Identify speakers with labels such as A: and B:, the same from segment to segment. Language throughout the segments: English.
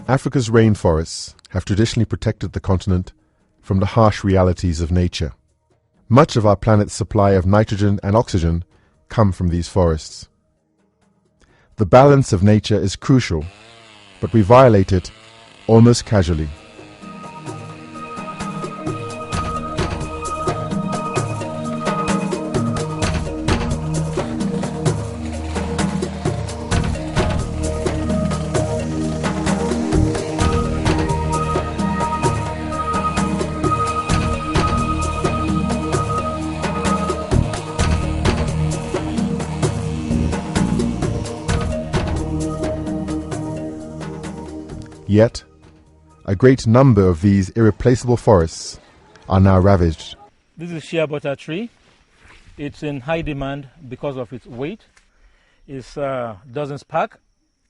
A: Africa's rainforests have traditionally protected the continent from the harsh realities of nature. Much of our planet's supply of nitrogen and oxygen come from these forests. The balance of nature is crucial, but we violate it almost casually. Yet, a great number of these irreplaceable forests are now ravaged.
B: This is shea butter tree. It's in high demand because of its weight. It doesn't spark.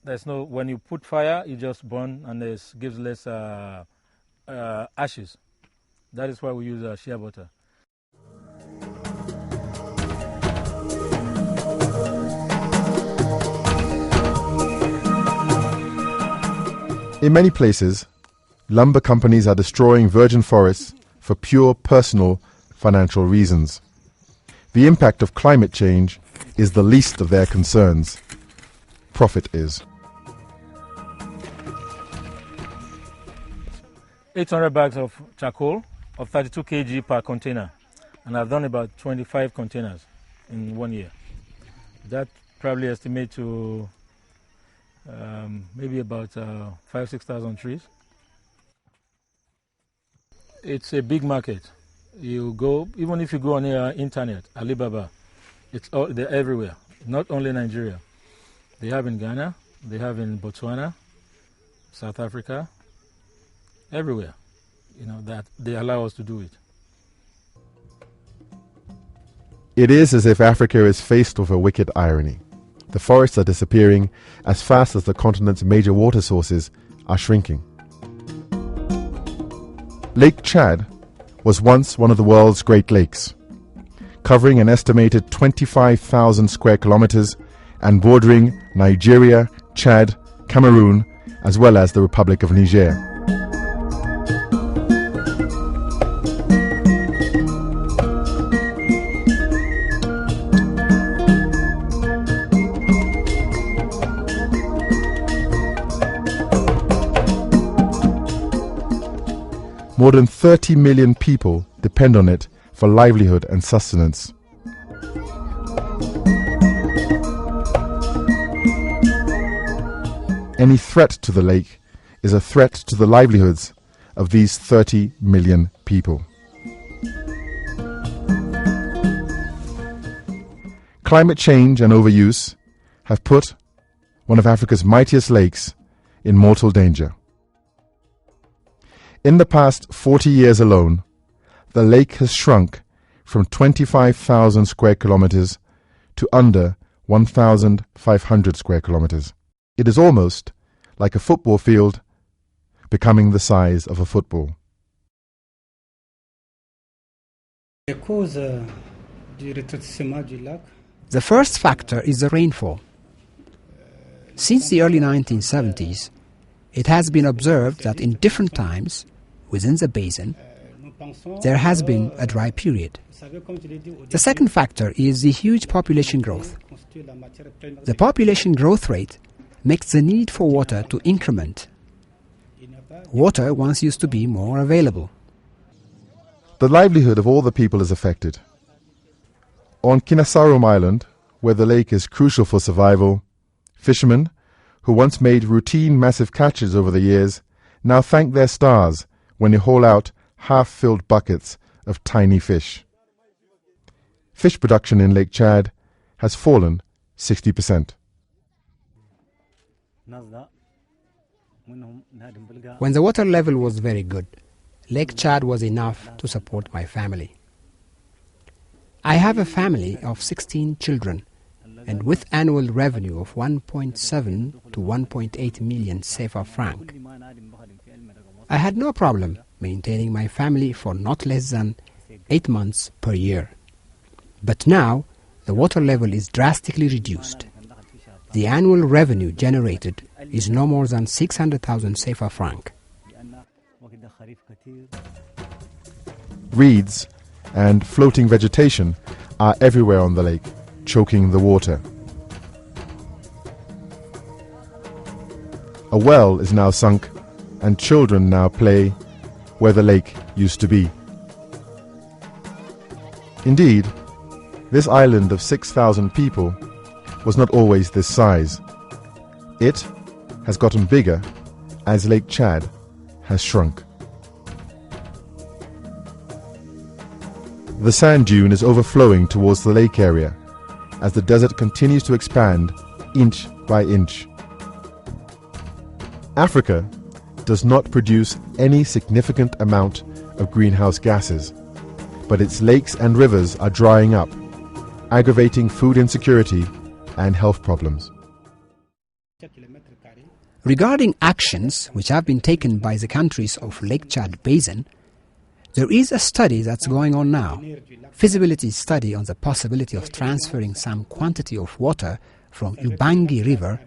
B: There's no, when you put fire, it just burns and it gives less ashes. That is why we use shea butter.
A: In many places, lumber companies are destroying virgin forests for pure personal financial reasons. The impact of climate change is the least of their concerns. Profit is.
B: 800 bags of charcoal of 32 kg per container, and I've done about 25 containers in 1 year. That probably estimates to maybe about 5,000-6,000 trees. It's a big market. You go, even if you go on the internet, Alibaba, they're everywhere. Not only Nigeria. They have in Ghana, they have in Botswana, South Africa, everywhere. You know, that they allow us to do it.
A: It is as if Africa is faced with a wicked irony. The forests are disappearing as fast as the continent's major water sources are shrinking. Lake Chad was once one of the world's Great Lakes, covering an estimated 25,000 square kilometers and bordering Nigeria, Chad, Cameroon, as well as the Republic of Niger. More than 30 million people depend on it for livelihood and sustenance. Any threat to the lake is a threat to the livelihoods of these 30 million people. Climate change and overuse have put one of Africa's mightiest lakes in mortal danger. In the past 40 years alone, the lake has shrunk from 25,000 square kilometers to under 1,500 square kilometers. It is almost like a football field becoming the size of a football.
C: The first factor is the rainfall. Since the early 1970s, it has been observed that in different times within the basin, there has been a dry period. The second factor is the huge population growth. The population growth rate makes the need for water to increment. Water once used to be more available.
A: The livelihood of all the people is affected. On Kinasarum Island, where the lake is crucial for survival, fishermen, who once made routine massive catches over the years, now thank their stars when they haul out half-filled buckets of tiny fish. Fish production in Lake Chad has fallen 60%.
C: When the water level was very good, Lake Chad was enough to support my family. I have a family of 16 children, and with annual revenue of 1.7 to 1.8 million CFA franc, I had no problem maintaining my family for not less than 8 months per year. But now, the water level is drastically reduced. The annual revenue generated is no more than 600,000 CFA franc.
A: Reeds and floating vegetation are everywhere on the lake, choking the water. A well is now sunk, and children now play where the lake used to be. Indeed, this island of 6,000 people was not always this size. It has gotten bigger as Lake Chad has shrunk. The sand dune is overflowing towards the lake area as the desert continues to expand inch by inch. Africa does not produce any significant amount of greenhouse gases, but its lakes and rivers are drying up, aggravating food insecurity and health problems.
C: Regarding actions which have been taken by the countries of Lake Chad Basin, there is a study that's going on now, feasibility study on the possibility of transferring some quantity of water from Ubangi River,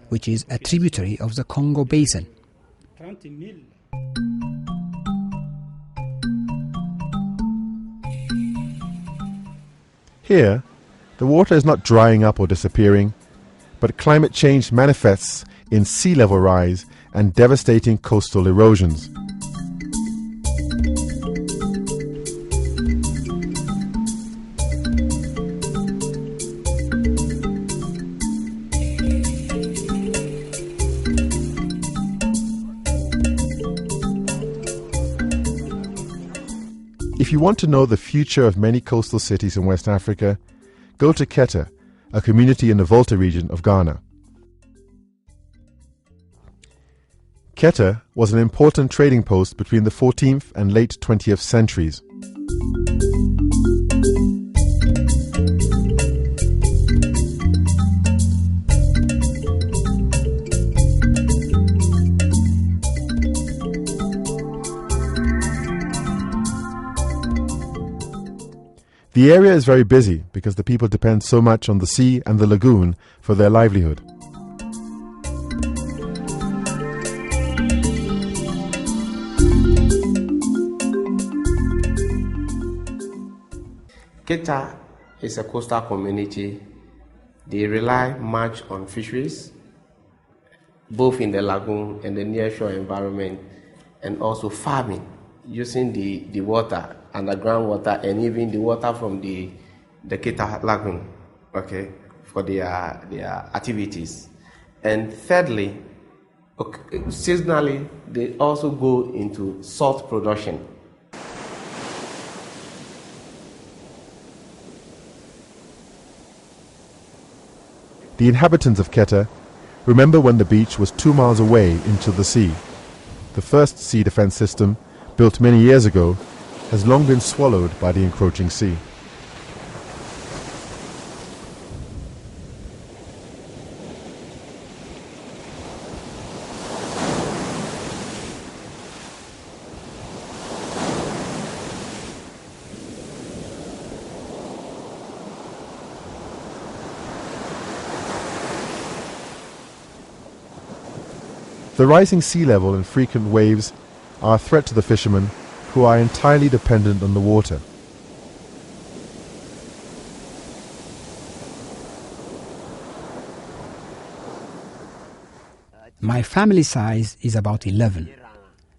C: which is a tributary of the Congo Basin.
A: Here, the water is not drying up or disappearing, but climate change manifests in sea level rise and devastating coastal erosions. If you want to know the future of many coastal cities in West Africa, go to Keta, a community in the Volta region of Ghana. Keta was an important trading post between the 14th and late 20th centuries. The area is very busy because the people depend so much on the sea and the lagoon for their livelihood.
D: Keta is a coastal community. They rely much on fisheries, both in the lagoon and the nearshore environment, and also farming, using the water, underground water, and even the water from the Keta lagoon, okay, for their activities. And thirdly, seasonally, they also go into salt production.
A: The inhabitants of Keta remember when the beach was 2 miles away into the sea. The first sea defense system, built many years ago, has long been swallowed by the encroaching sea. The rising sea level and frequent waves are a threat to the fishermen, who are entirely dependent on the water.
C: My family size is about 11,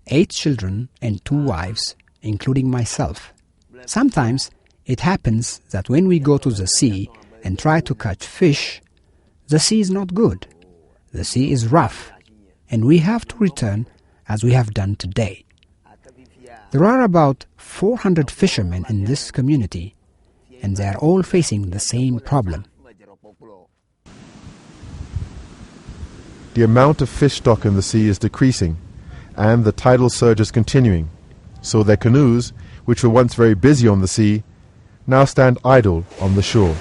C: 8 children and 2 wives, including myself. Sometimes it happens that when we go to the sea and try to catch fish, the sea is not good. The sea is rough, and we have to return as we have done today. There are about 400 fishermen in this community, and they are all facing the same problem.
A: The amount of fish stock in the sea is decreasing, and the tidal surge is continuing, so their canoes, which were once very busy on the sea, now stand idle on the shore.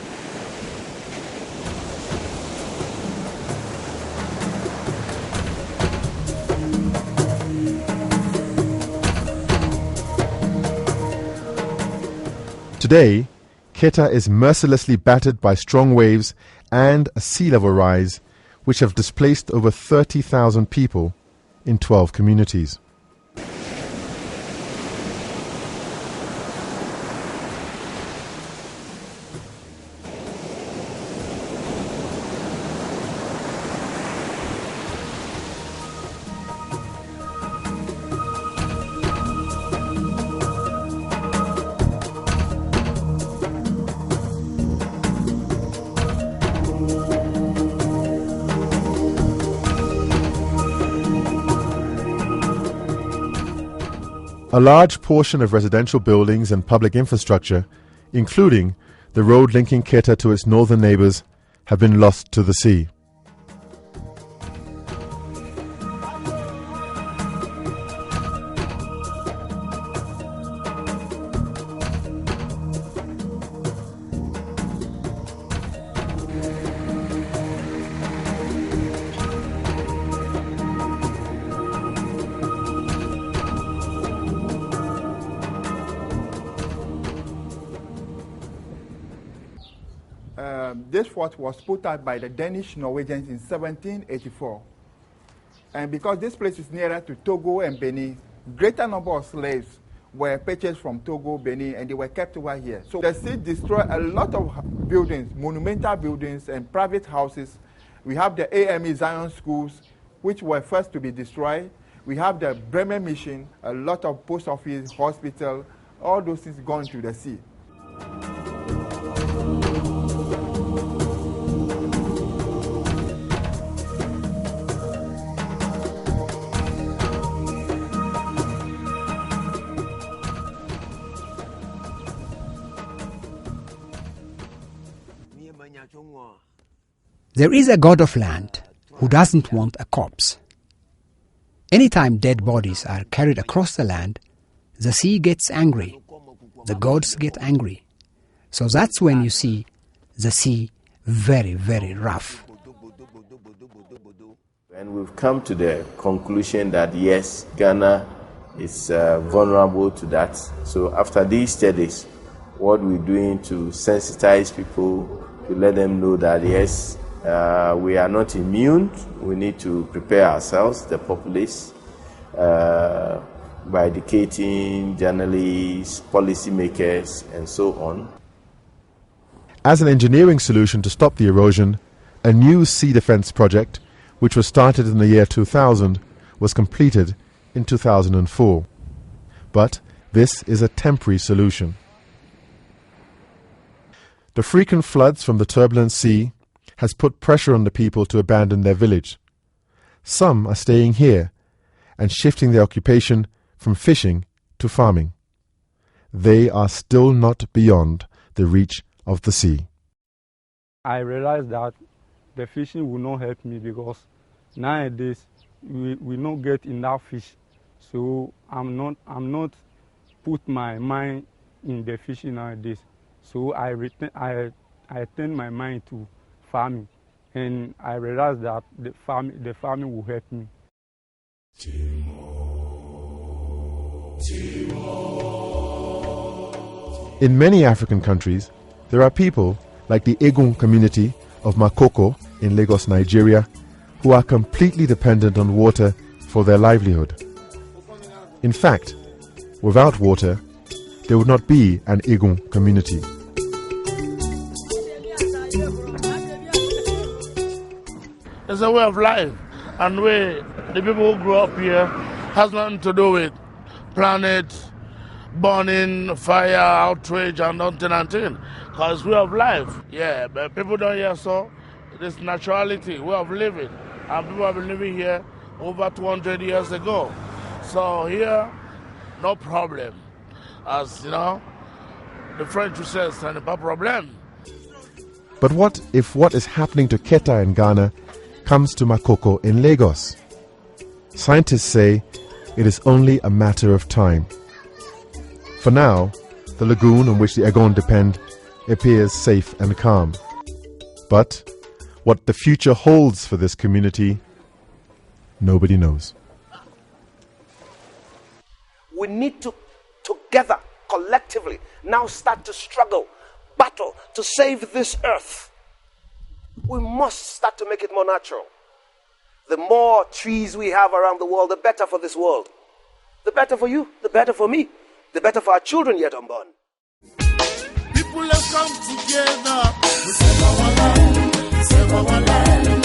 A: Today, Keta is mercilessly battered by strong waves and a sea level rise, which have displaced over 30,000 people in 12 communities. A large portion of residential buildings and public infrastructure, including the road linking Keta to its northern neighbours, have been lost to the sea.
E: This fort was put out by the Danish Norwegians in 1784. And because this place is nearer to Togo and Benin, greater number of slaves were purchased from Togo, Benin, and they were kept over here. So the sea destroyed a lot of buildings, monumental buildings and private houses. We have the AME Zion schools, which were first to be destroyed. We have the Bremen Mission, a lot of post office, hospital, all those things gone to the sea.
C: There is a god of land who doesn't want a corpse. Anytime dead bodies are carried across the land, the sea gets angry. The gods get angry. So that's when you see the sea very, very rough.
F: And we've come to the conclusion that yes, Ghana is vulnerable to that. So after these studies, what we're doing to sensitize people, to let them know that yes, we are not immune. We need to prepare ourselves, the populace, by educating journalists, policymakers, and so on.
A: As an engineering solution to stop the erosion, a new sea defence project, which was started in the year 2000, was completed in 2004. But this is a temporary solution. The frequent floods from the turbulent sea has put pressure on the people to abandon their village. Some are staying here and shifting their occupation from fishing to farming. They are still not beyond the reach of the sea.
G: I realized that the fishing will not help me because nowadays we don't get enough fish. So I'm not put my mind in the fishing nowadays. So I turned my mind to farming, and I realized that the farming will help me.
A: In many African countries, there are people like the Egun community of Makoko in Lagos, Nigeria, who are completely dependent on water for their livelihood. In fact, without water, there would not be an Egun community.
H: It's a way of life, and the people who grew up here has nothing to do with planet, burning, fire, outrage, and nothing. Because way of life, yeah, but people don't hear so. This naturality, way of living. And people have been living here over 200 years ago. So here, no problem. As you know, the French would say, c'est pas problem.
A: But what if what is happening to Keta in Ghana comes to Makoko in Lagos? Scientists say it is only a matter of time. For now, the lagoon on which the Egon depend appears safe and calm. But what the future holds for this community, nobody knows.
I: We need to, together, collectively, now start to struggle, battle to save this earth. We must start to make it more natural. The more trees we have around the world, the better for this world. The better for you, the better for me, the better for our children yet unborn.
H: People have come together. We save our land, save our land.